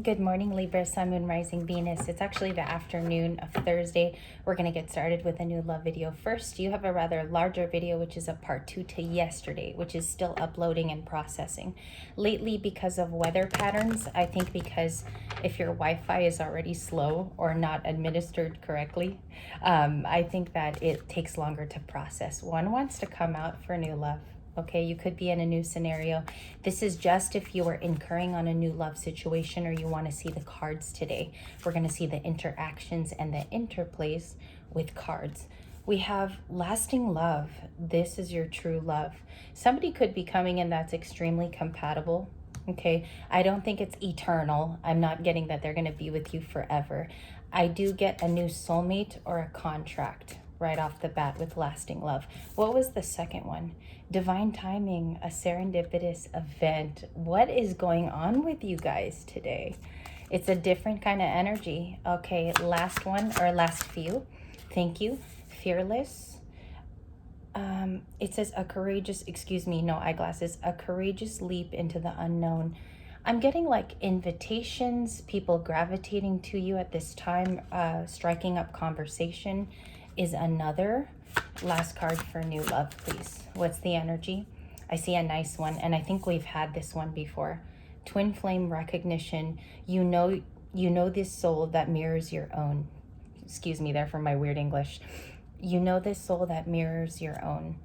Good morning, Libra, Sun, Moon, Rising, Venus. It's actually the afternoon of Thursday. We're going to get started with a new love video. First, you have a rather larger video, which is a part 2 to yesterday, which is still uploading and processing. Lately, because of weather patterns, I think because if your Wi-Fi is already slow or not administered correctly, I think that it takes longer to process. One wants to come out for new love. Okay, you could be in a new scenario. This is just if you are incurring on a new love situation or you want to see the cards today. We're going to see the interactions and the interplays with cards. We have lasting love. This is your true love. Somebody could be coming in that's extremely compatible. Okay, I don't think it's eternal. I'm not getting that they're going to be with you forever. I do get a new soulmate or a contract right off the bat with lasting love. What was the second one? Divine timing, a serendipitous event. What is going on with you guys today? It's a different kind of energy. Okay, last one or last few. Thank you. Fearless. It says a courageous, excuse me, no eyeglasses, a courageous leap into the unknown. I'm getting like invitations, people gravitating to you at this time, striking up conversation is another. Last card for new love, please. What's the energy? I see a nice one, and I think we've had this one before. Twin flame recognition. You know this soul that mirrors your own. Excuse me there for my weird English. You know this soul that mirrors your own.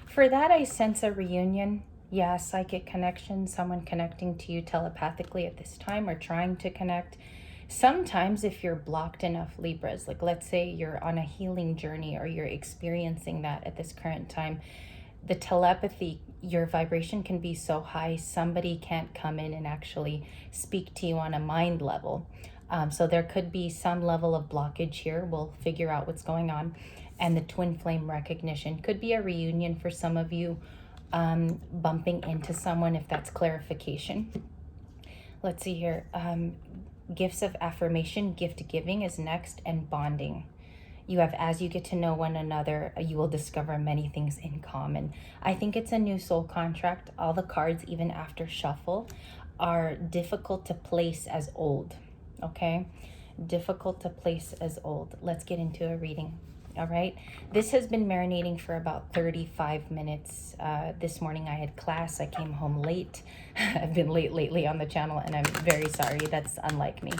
For that, I sense a reunion. Yeah, psychic connection, someone connecting to you telepathically at this time or trying to connect. Sometimes if you're blocked enough, Libras, like let's say you're on a healing journey or you're experiencing that at this current time, the telepathy, your vibration can be so high, somebody can't come in and actually speak to you on a mind level. So there could be some level of blockage here. We'll figure out what's going on. And the twin flame recognition could be a reunion for some of you, bumping into someone if that's clarification. Let's see here. Gifts of affirmation, gift giving is next, and bonding. You have, as you get to know one another, you will discover many things in common. I think it's a new soul contract. All the cards, even after shuffle, are difficult to place as old. Okay? Difficult to place as old. Let's get into a reading. All right. This has been marinating for about 35 minutes. This morning I had class. I came home late. I've been late lately on the channel and I'm very sorry. That's unlike me.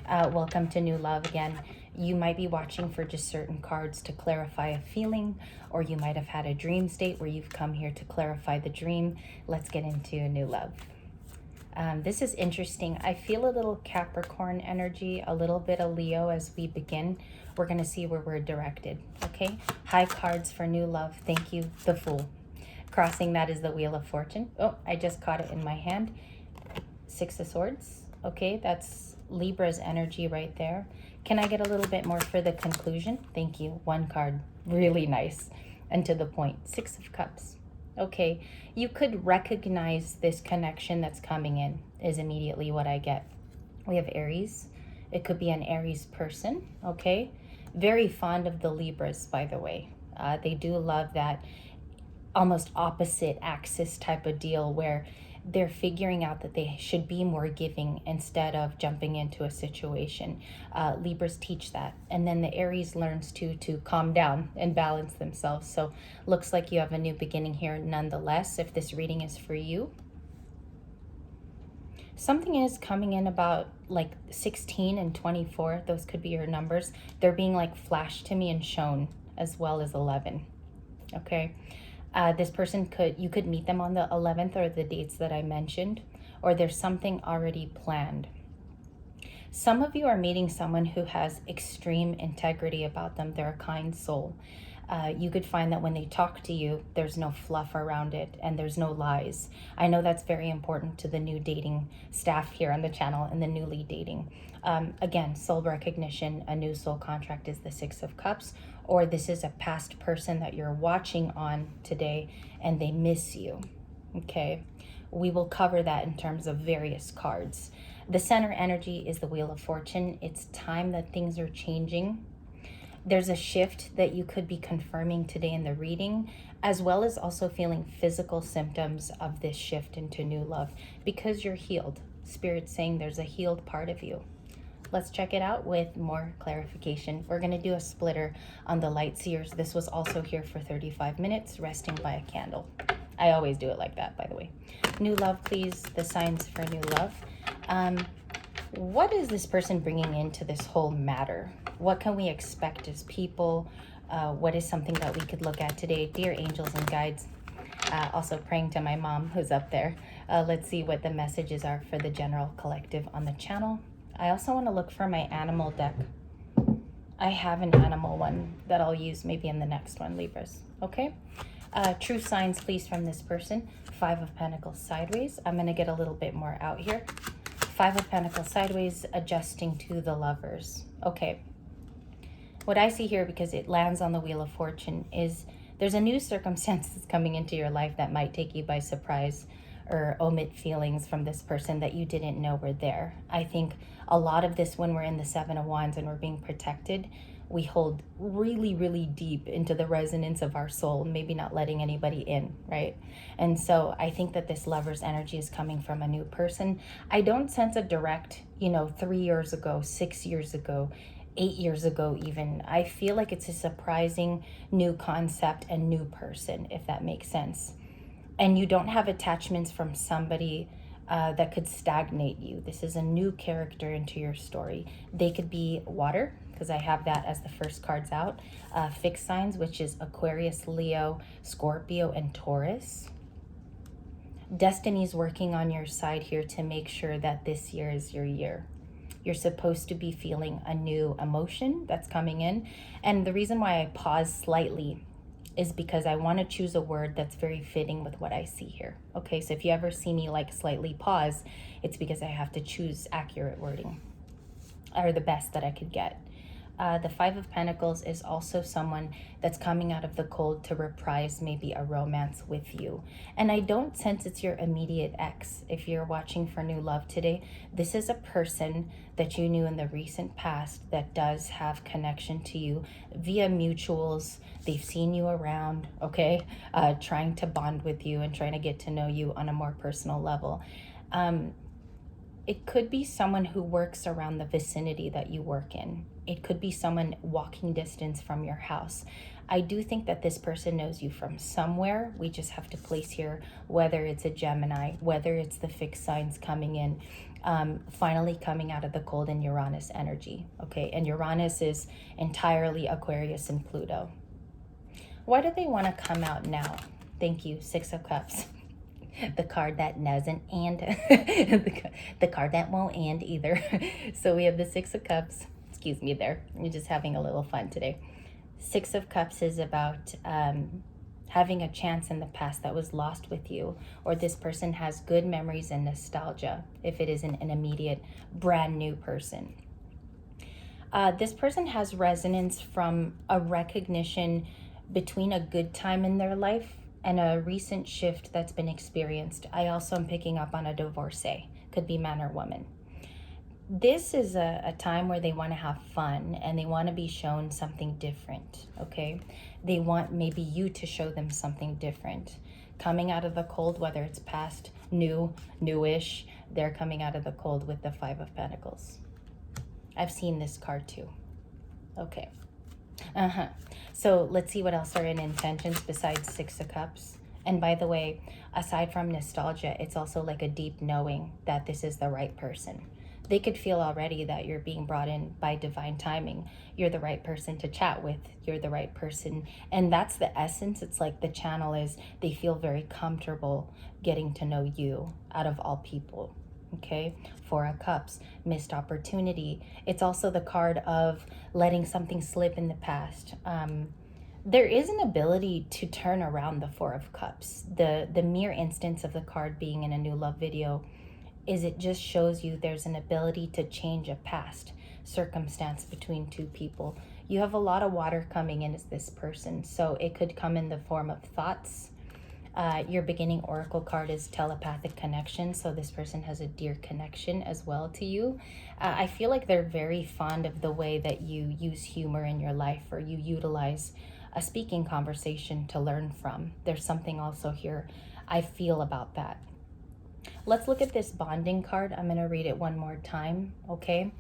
Welcome to New Love again. You might be watching for just certain cards to clarify a feeling, or you might have had a dream state where you've come here to clarify the dream. Let's get into New Love. This is interesting. I feel a little Capricorn energy, a little bit of Leo as we begin. We're going to see where we're directed, okay? High cards for new love. Thank you, the Fool. Crossing that is the Wheel of Fortune. Oh, I just caught it in my hand. Six of Swords. Okay, that's Libra's energy right there. Can I get a little bit more for the conclusion? Thank you. One card. Really nice and to the point. Six of Cups. Okay, you could recognize this connection that's coming in is immediately what I get. We have Aries. It could be an Aries person, okay? Very fond of the Libras, by the way. They do love that almost opposite axis type of deal where they're figuring out that they should be more giving instead of jumping into a situation. Libras teach that. And then the Aries learns to calm down and balance themselves. So looks like you have a new beginning here nonetheless, if this reading is for you. Something is coming in about like 16 and 24. Those could be your numbers. They're being like flashed to me and shown, as well as 11. Okay. This person you could meet them on the 11th or the dates that I mentioned, or there's something already planned. Some of you are meeting someone who has extreme integrity about them. They're a kind soul. You could find that when they talk to you, there's no fluff around it and there's no lies. I know that's very important to the new dating staff here on the channel and the newly dating. Again, soul recognition, a new soul contract is the Six of Cups, or this is a past person that you're watching on today and they miss you. Okay, we will cover that in terms of various cards. The center energy is the Wheel of Fortune. It's time that things are changing. There's a shift that you could be confirming today in the reading, as well as also feeling physical symptoms of this shift into new love because you're healed. Spirit's saying there's a healed part of you. Let's check it out with more clarification. We're going to do a splitter on the light seers. This was also here for 35 minutes, resting by a candle. I always do it like that, by the way. New love, please. The signs for new love. What is this person bringing into this whole matter? What can we expect as people? What is something that we could look at today? Dear angels and guides. Also praying to my mom who's up there. Let's see what the messages are for the general collective on the channel. I also want to look for my animal deck. I have an animal one that I'll use maybe in the next one, Libras. Okay? True signs, please, from this person. 5 of Pentacles sideways. I'm going to get a little bit more out here. 5 of Pentacles sideways, adjusting to the Lovers. Okay. What I see here, because it lands on the Wheel of Fortune, is there's a new circumstance that's coming into your life that might take you by surprise or omit feelings from this person that you didn't know were there. I think a lot of this, when we're in the 7 of Wands and we're being protected, we hold really, really deep into the resonance of our soul, maybe not letting anybody in, right? And so I think that this Lover's energy is coming from a new person. I don't sense a direct, 3 years ago, 6 years ago, 8 years ago even. I feel like it's a surprising new concept and new person, if that makes sense. And you don't have attachments from somebody that could stagnate you. This is a new character into your story. They could be water, because I have that as the first cards out. Fixed signs, which is Aquarius, Leo, Scorpio, and Taurus. Destiny's working on your side here to make sure that this year is your year. You're supposed to be feeling a new emotion that's coming in. And the reason why I pause slightly is because I want to choose a word that's very fitting with what I see here. Okay, so if you ever see me like slightly pause, it's because I have to choose accurate wording, or the best that I could get. The 5 of Pentacles is also someone that's coming out of the cold to reprise maybe a romance with you. And I don't sense it's your immediate ex. If you're watching for new love today, this is a person that you knew in the recent past that does have connection to you via mutuals. They've seen you around, okay? Trying to bond with you and trying to get to know you on a more personal level. It could be someone who works around the vicinity that you work in. It could be someone walking distance from your house. I do think that this person knows you from somewhere. We just have to place here whether it's a Gemini, whether it's the fixed signs coming in, finally coming out of the cold in Uranus energy. Okay, and Uranus is entirely Aquarius and Pluto. Why do they want to come out now? Thank you, 6 of Cups. The card that doesn't and the card that won't and either. So we have the 6 of Cups. Excuse me there. We're just having a little fun today. 6 of Cups is about having a chance in the past that was lost with you, or this person has good memories and nostalgia if it isn't an immediate brand new person. This person has resonance from a recognition between a good time in their life and a recent shift that's been experienced. I also am picking up on a divorcee. Could be man or woman. This is a time where they want to have fun and they want to be shown something different, okay? They want maybe you to show them something different. Coming out of the cold, whether it's past, new, newish, they're coming out of the cold with the 5 of Pentacles. I've seen this card too. Okay. So let's see what else are in intentions besides 6 of Cups. And by the way, aside from nostalgia, it's also like a deep knowing that this is the right person. They could feel already that you're being brought in by divine timing. You're the right person to chat with. You're the right person. And that's the essence. It's like the channel is they feel very comfortable getting to know you out of all people. Okay, 4 of Cups, missed opportunity. It's also the card of letting something slip in the past. There is an ability to turn around the 4 of Cups. The mere instance of the card being in a new love video is it just shows you there's an ability to change a past circumstance between two people. You have a lot of water coming in as this person, so it could come in the form of thoughts. Your beginning oracle card is telepathic connection, so this person has a dear connection as well to you. I feel like they're very fond of the way that you use humor in your life, or you utilize a speaking conversation to learn from. There's something also here I feel about that. Let's look at this bonding card. I'm going to read it one more time, okay?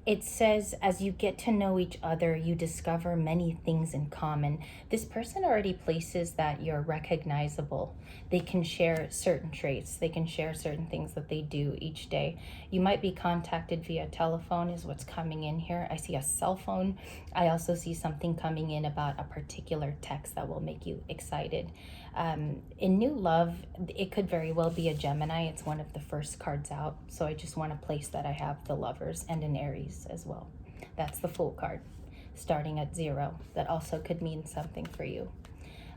It says, as you get to know each other, you discover many things in common. This person already places that you're recognizable. They can share certain traits. They can share certain things that they do each day. You might be contacted via telephone is what's coming in here. I see a cell phone. I also see something coming in about a particular text that will make you excited. In new love, it could very well be a Gemini. It's one of the first cards out. So I just want to place that I have the Lovers and an Aries as well. That's the Fool card, starting at 0. That also could mean something for you.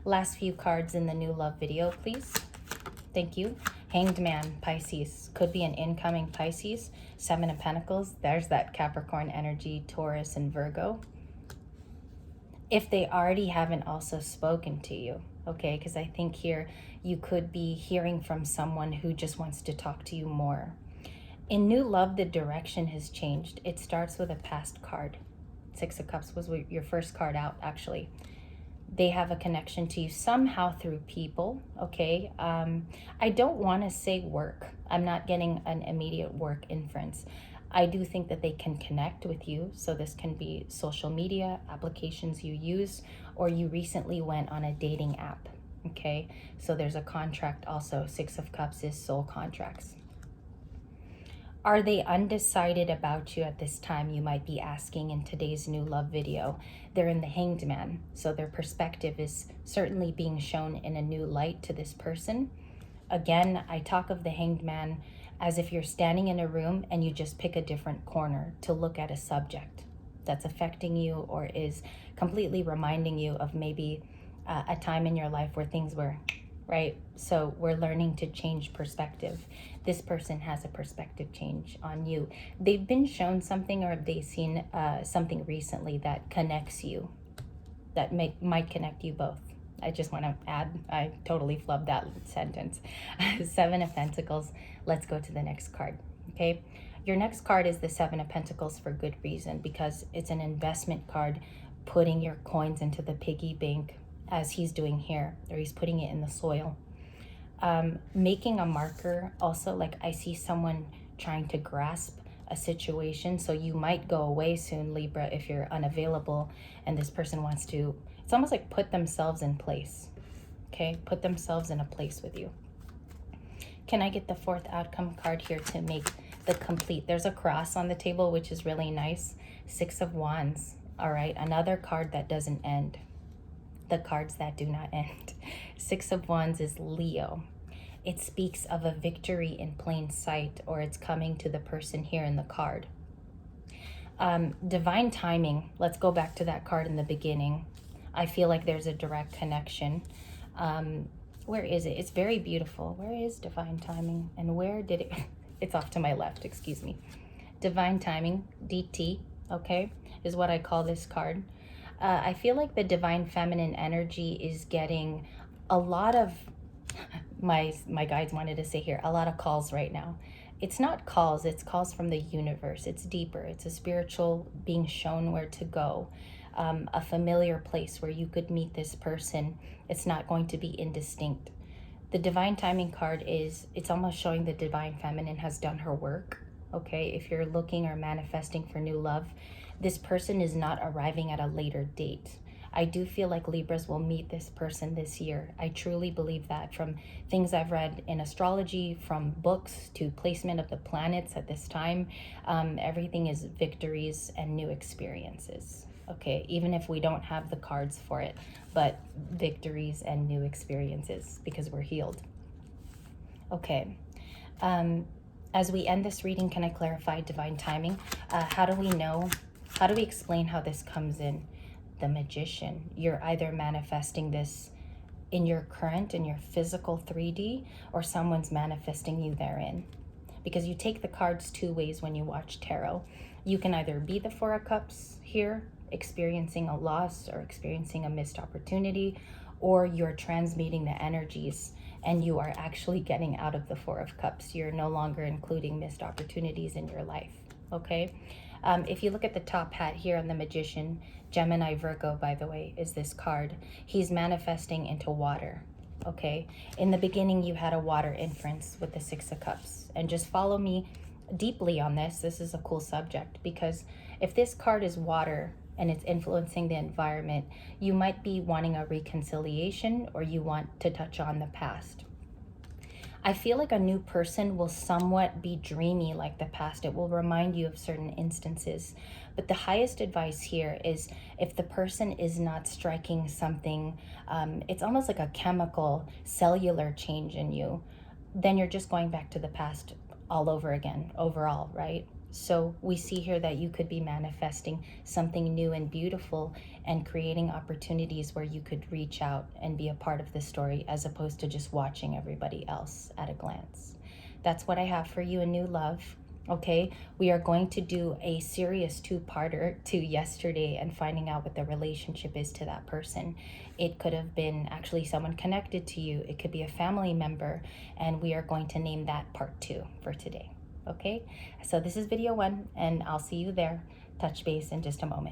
Last few cards in the new love video, please. Thank you. Hanged Man, Pisces. Could be an incoming Pisces. 7 of Pentacles. There's that Capricorn energy, Taurus and Virgo. If they already haven't also spoken to you, okay? Because I think here you could be hearing from someone who just wants to talk to you more. In new love, the direction has changed. It starts with a past card. 6 of Cups was your first card out, actually. They have a connection to you somehow through people, okay? I don't want to say work. I'm not getting an immediate work inference. I do think that they can connect with you. So this can be social media, applications you use, or you recently went on a dating app, okay? So there's a contract also. 6 of Cups is soul contracts. Are they undecided about you at this time? You might be asking in today's new love video. They're in the Hanged Man, so their perspective is certainly being shown in a new light to this person. Again, I talk of the Hanged Man as if you're standing in a room and you just pick a different corner to look at a subject that's affecting you or is completely reminding you of maybe a time in your life where things were right. So we're learning to change perspective. This person has a perspective change on you. They've been shown something or they've seen something recently that connects you, that might connect you both. I just want to add, I totally flubbed that sentence. 7 of Pentacles. Let's go to the next card, okay? Your next card is the 7 of Pentacles for good reason, because it's an investment card, putting your coins into the piggy bank as he's doing here, or he's putting it in the soil. Making a marker also, like I see someone trying to grasp a situation. So you might go away soon, Libra, if you're unavailable and this person wants to, it's almost like put themselves in place, okay? Put themselves in a place with you. Can I get the 4th outcome card here to make the complete? There's a cross on the table, which is really nice. 6 of Wands, all right? Another card that doesn't end. The cards that do not end. 6 of Wands is Leo. It speaks of a victory in plain sight, or it's coming to the person here in the card. Divine timing. Let's go back to that card in the beginning. I feel like there's a direct connection. Where is it? It's very beautiful. Where is divine timing? And where did it? It's off to my left, excuse me. Divine timing, DT, okay, is what I call this card. I feel like the divine feminine energy is getting a lot of, my guides wanted to say here, a lot of calls right now. It's not calls, it's calls from the universe. It's deeper. It's a spiritual being shown where to go, a familiar place where you could meet this person. It's not going to be indistinct. The divine timing card is, it's almost showing the divine feminine has done her work, okay? If you're looking or manifesting for new love, this person is not arriving at a later date. I do feel like Libras will meet this person this year. I truly believe that, from things I've read in astrology, from books to placement of the planets at this time. Everything is victories and new experiences. Okay, even if we don't have the cards for it, but victories and new experiences because we're healed. Okay. As we end this reading, can I clarify divine timing? How do we know? How do we explain how this comes in? The Magician. You're either manifesting this in your current, in your physical 3D, or someone's manifesting you therein. Because you take the cards 2 ways when you watch tarot. You can either be the 4 of Cups here, experiencing a loss or experiencing a missed opportunity, or you're transmuting the energies and you are actually getting out of the 4 of Cups. You're no longer including missed opportunities in your life, okay? If you look at the top hat here on the Magician, Gemini Virgo, by the way, is this card. He's manifesting into water, okay? In the beginning, you had a water inference with the Six of Cups. And just follow me deeply on this. This is a cool subject, because if this card is water and it's influencing the environment, you might be wanting a reconciliation, or you want to touch on the past. I feel like a new person will somewhat be dreamy like the past. It will remind you of certain instances. But the highest advice here is, if the person is not striking something, it's almost like a chemical, cellular change in you, then you're just going back to the past all over again, overall, right? So we see here that you could be manifesting something new and beautiful, and creating opportunities where you could reach out and be a part of the story, as opposed to just watching everybody else at a glance. That's what I have for you in New Love. Okay, we are going to do a serious two-parter to yesterday and finding out what the relationship is to that person. It could have been actually someone connected to you. It could be a family member, and we are going to name that part 2 for today. Okay, so this is video 1, and I'll see you there. Touch base in just a moment.